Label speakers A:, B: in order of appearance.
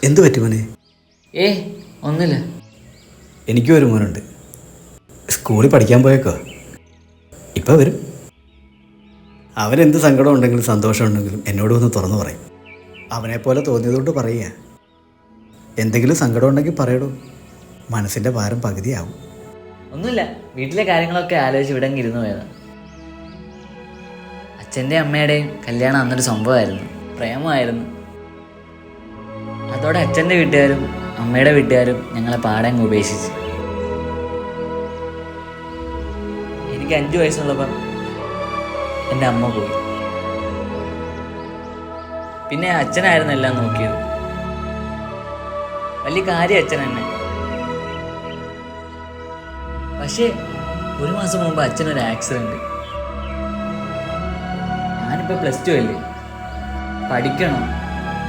A: എന്തു പറ്റി മോനെ?
B: ഏ ഒന്നുമില്ല.
A: എനിക്കും ഒരു മോനുണ്ട്. സ്കൂളിൽ പഠിക്കാൻ പോയേക്കോ. ഇപ്പം വരും. അവനെന്ത് സങ്കടം ഉണ്ടെങ്കിലും സന്തോഷം ഉണ്ടെങ്കിലും എന്നോട് വന്ന് തുറന്നു പറയും. അവനെപ്പോലെ തോന്നിയതുകൊണ്ട് പറയുക. എന്തെങ്കിലും സങ്കടം ഉണ്ടെങ്കിൽ പറയടൂ. മനസ്സിൻ്റെ ഭാരം പകുതിയാവും.
B: ഒന്നുമില്ല, വീട്ടിലെ കാര്യങ്ങളൊക്കെ ആലോചിച്ച് ഇവിടെ ഇരുന്ന് പോയതാണ്. അച്ഛൻ്റെയും അമ്മയുടെയും കല്യാണം അന്നൊരു സംഭവമായിരുന്നു, പ്രേമമായിരുന്നു. അതോടെ അച്ഛൻ്റെ വീട്ടുകാരും അമ്മയുടെ വീട്ടുകാരും ഞങ്ങളെ പാടെ അങ്ങ് ഉപേക്ഷിച്ചു. എനിക്ക് 5 വയസ്സുള്ളപ്പം എൻ്റെ അമ്മ പോയി. പിന്നെ അച്ഛനായിരുന്നു എല്ലാം നോക്കിയത്. വലിയ കാര്യം അച്ഛൻ തന്നെ. പക്ഷേ 1 മാസം മുമ്പ് അച്ഛനൊരു ആക്സിഡൻറ്റ്. ഞാനിപ്പോൾ +2 അല്ലേ, പഠിക്കണം,